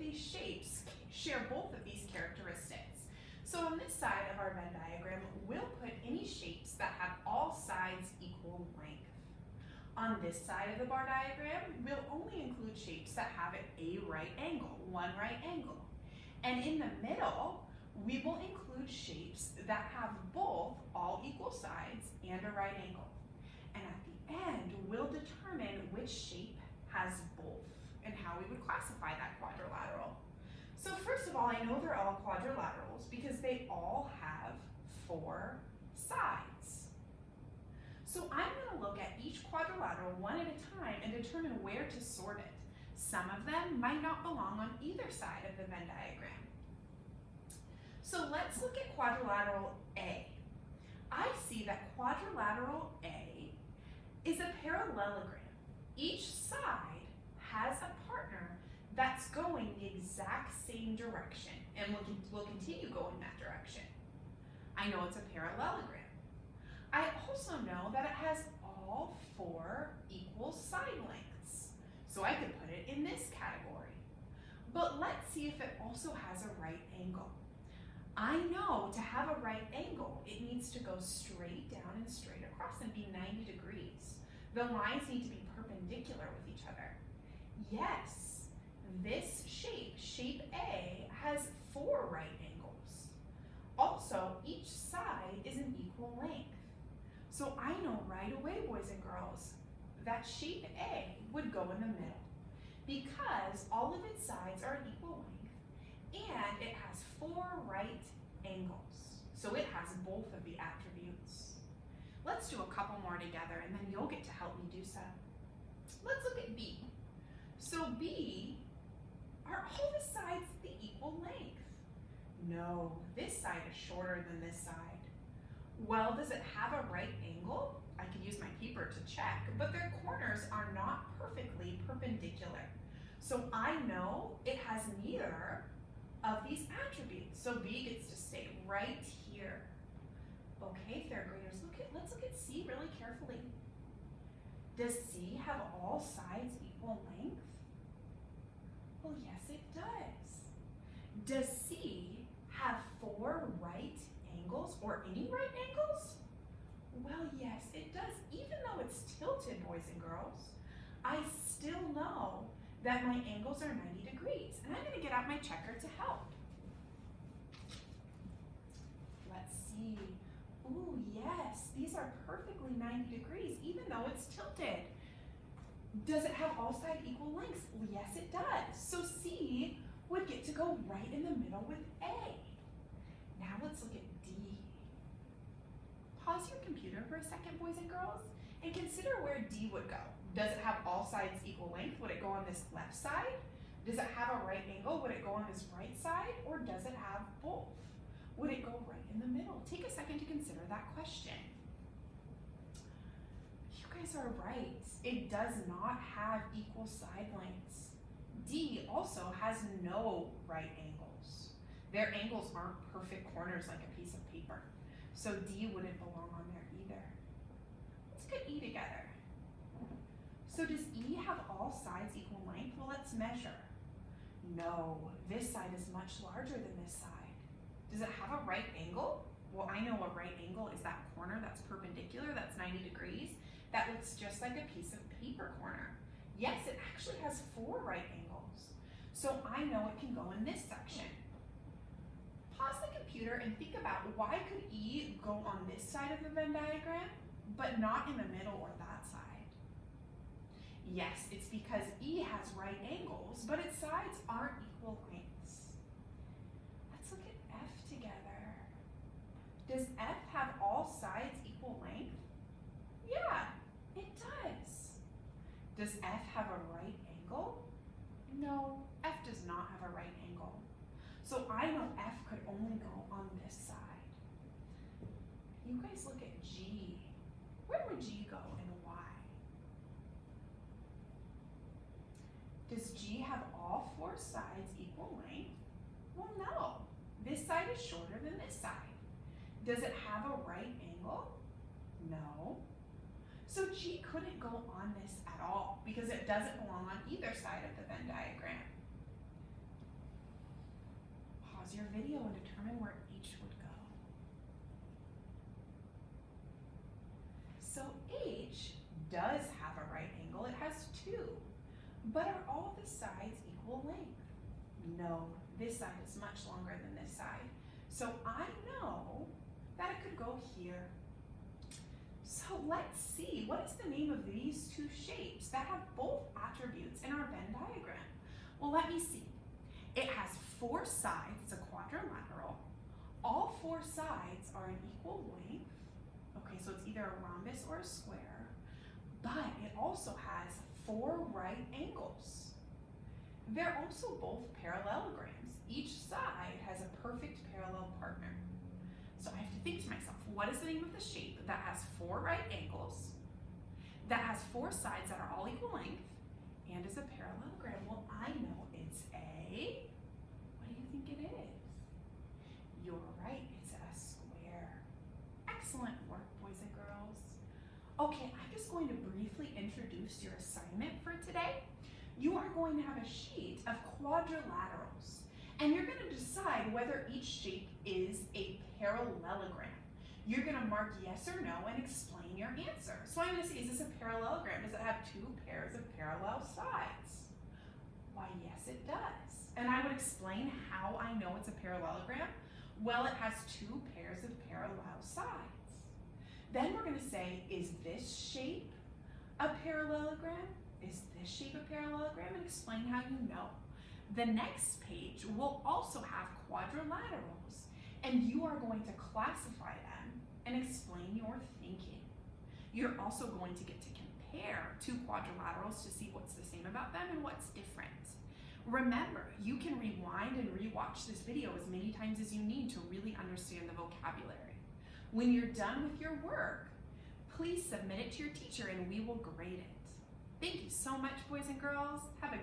these shapes share both of these characteristics. So on this side of our Venn diagram, we'll put any shapes that have all sides equal length. On this side of the bar diagram, we'll only include shapes that have a right angle, one right angle. And in the middle, we will include shapes that have both all equal sides and a right angle. And at the end, we'll determine which shape has both and how we would classify that quadrilateral. So first of all, I know they're all quadrilaterals because they all have 4 sides. So I'm going to look at each quadrilateral one at a time and determine where to sort it. Some of them might not belong on either side of the Venn diagram. So let's look at quadrilateral A. I see that quadrilateral A is a parallelogram. Each side has a partner that's going the exact same direction and will continue going that direction. I know it's a parallelogram. I also know that it has all 4 equal side lengths. So I could put it in this category. But let's see if it also has a right angle. I know to have a right angle, it needs to go straight down and straight across and be 90 degrees. The lines need to be perpendicular with each other. Yes, this shape, shape A, has 4 right angles. Also, each side is an equal length. So I know right away, boys and girls, that shape A would go in the middle because all of its sides are equal length and it has 4 right angles. So it has both of the attributes. Let's do a couple more together and then you'll get to help me do so. Let's look at B. So B, are all the sides the equal length? No, this side is shorter than this side. Well, does it have a right angle? I could use my paper to check, but their corners are not perfectly perpendicular. So I know it has neither of these attributes. So B gets to stay right here. Okay, third graders, let's look at C really carefully. Does C have all sides equal length? Well, yes, it does. Does C have 4 right angles or any right angles? Well, yes, it does. Even though it's tilted, boys and girls, I still know that my angles are 90 degrees. And I'm going to get out my checker to help. Let's see. Ooh, yes, these are perfectly 90 degrees, even though it's tilted. Does it have all side equal lengths? Well, yes, it does. So C would get to go right in the middle with A. Now let's look at D. Pause your computer for a second, boys and girls, and consider where D would go. Does it have all sides equal length? Would it go on this left side? Does it have a right angle? Would it go on this right side? Or does it have both? Would it go right in the middle? Take a second to consider that question. You guys are right. It does not have equal side lengths. D also has no right angles. Their angles aren't perfect corners like a piece of paper. So D wouldn't belong on there either. Let's get E together. So does E have all sides equal length? Well, let's measure. No, this side is much larger than this side. Does it have a right angle? Well, I know a right angle is that corner that's perpendicular, that's 90 degrees. That looks just like a piece of paper corner. Yes, it actually has 4 right angles. So I know it can go in this section. Pause the computer and think about why could E go on this side of the Venn diagram, but not in the middle or that side? Yes, it's because E has right angles, but its sides aren't equal lengths. Let's look at F together. Does F have all sides equal length? Yeah, it does. Does F have a right angle? No, F does not have a right angle. So I know F could only go on this side. You guys look at G. Where would G go and why? Does G have all 4 sides equal length? Well, no. This side is shorter than this side. Does it have a right angle? No. So G couldn't go on this at all because it doesn't belong on either side of the Venn diagram. pause your video and determine where each would go. So H does have a right angle. It has two. But are all the sides equal length? No, this side is much longer than this side. So I know that it could go here. So let's see, what is the name of these two shapes that have both attributes in our Venn diagram? Well, let me see. It has four sides, it's a quadrilateral. All four sides are an equal length. Okay, so it's either a rhombus or a square, but it also has four right angles. They're also both parallelograms. Each side has a perfect parallel partner. So I have to think to myself, what is the name of the shape that has four right angles, that has four sides that are all equal length, and is a parallelogram? Well, I know it's a, what do you think it is? You're right, it's a square. Excellent work, boys and girls. Okay, I'm just going to briefly introduce your assignment for today. You are going to have a sheet of quadrilaterals, and you're going to decide whether each shape is a parallelogram. You're going to mark yes or no and explain your answer. So I'm going to say, is this a parallelogram? Does it have two pairs of parallel sides? Why, yes, it does. And I would explain how I know it's a parallelogram. Well, it has two pairs of parallel sides. Then we're going to say, is this shape a parallelogram? Is this shape a parallelogram? And explain how you know. The next page will also have quadrilaterals, and you are going to classify them and explain your thinking. You're also going to get to compare two quadrilaterals to see what's the same about them and what's different. Remember, you can rewind and rewatch this video as many times as you need to really understand the vocabulary. When you're done with your work, please submit it to your teacher and we will grade it. Thank you so much, boys and girls. Have a